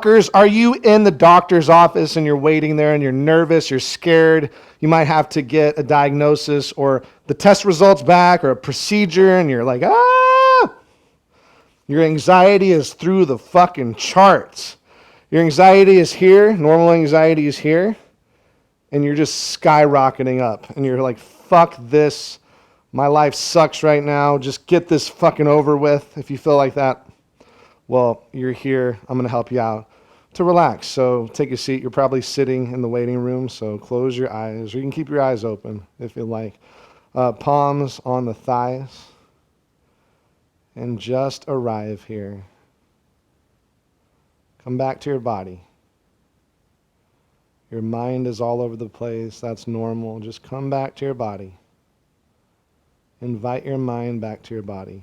Are you in the doctor's office and you're waiting there and you're nervous, you're scared, you might have to get a diagnosis or the test results back or a procedure and you're like, ah! Your anxiety is through the fucking charts. Your anxiety is here, normal anxiety is here, and you're just skyrocketing up. And you're like, fuck this, my life sucks right now, just get this fucking over with. If you feel like that, well, you're here, I'm going to help you out to relax. So take a seat. You're probably sitting in the waiting room, so close your eyes, or you can keep your eyes open if you like. Palms on the thighs, and just arrive here. Come back to your body. Your mind is all over the place. That's normal. Just come back to your body. Invite your mind back to your body.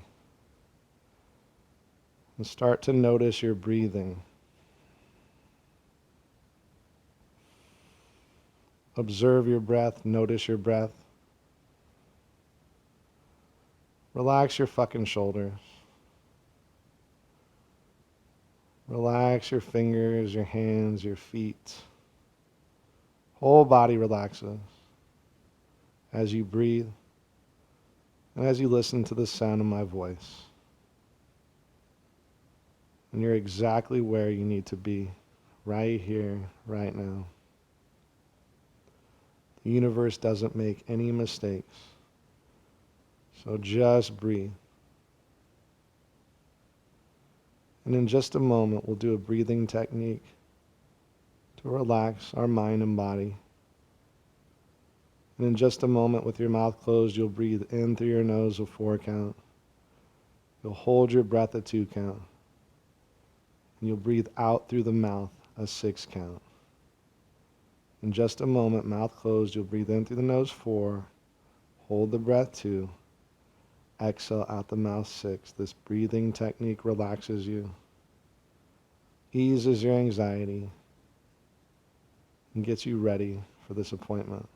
And start to notice your breathing. Observe your breath. Notice your breath. Relax your fucking shoulders. Relax your fingers, your hands, your feet. Whole body relaxes as you breathe and as you listen to the sound of my voice. And you're exactly where you need to be, right here, right now. The universe doesn't make any mistakes. So just breathe. And in just a moment, we'll do a breathing technique to relax our mind and body. And in just a moment, with your mouth closed, you'll breathe in through your nose a 4 count. You'll hold your breath a 2 count. And you'll breathe out through the mouth a 6 count. In just a moment, mouth closed, you'll breathe in through the nose 4, hold the breath 2, exhale out the mouth 6. This breathing technique relaxes you, eases your anxiety, and gets you ready for this appointment.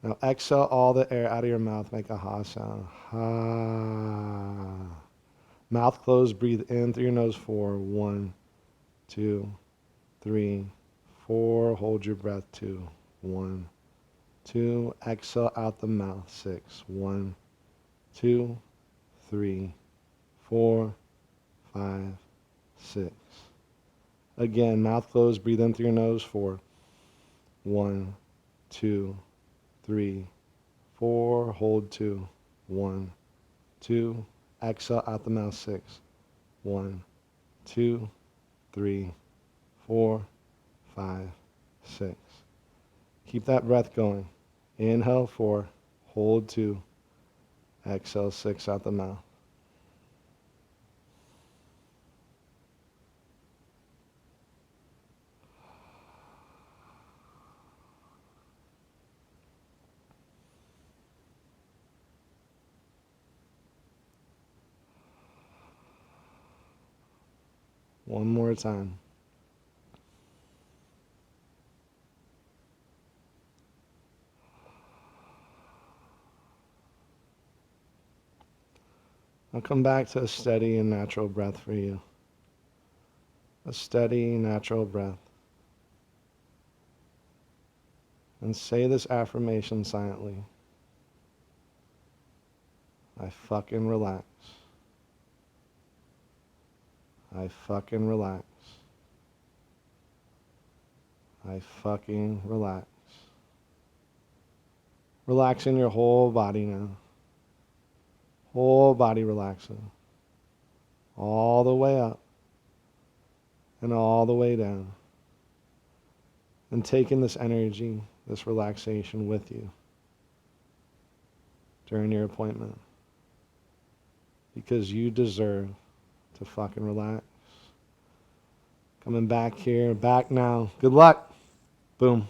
Now exhale all the air out of your mouth, make a ha sound. Ha. Mouth closed, breathe in through your nose 4. 1, 2, 3, 4. Hold your breath 2. 1, 2. Exhale out the mouth 6. 1, 2, 3, 4, 5, 6. Again, mouth closed, breathe in through your nose 4. 1, 2, 3, 4. Hold 2. 1, 2. Exhale out the mouth 6. 1, 2, 3, 4, 5, 6. Keep that breath going. Inhale 4, hold 2, exhale 6 out the mouth. One more time. I'll come back to a steady and natural breath for you. A steady, natural breath. And say this affirmation silently. I fucking relax. I fucking relax. I fucking relax. Relaxing your whole body now. Whole body relaxing. All the way up and all the way down. And taking this energy, this relaxation with you during your appointment. Because you deserve to fucking relax. Coming back here, back now. Good luck. Boom.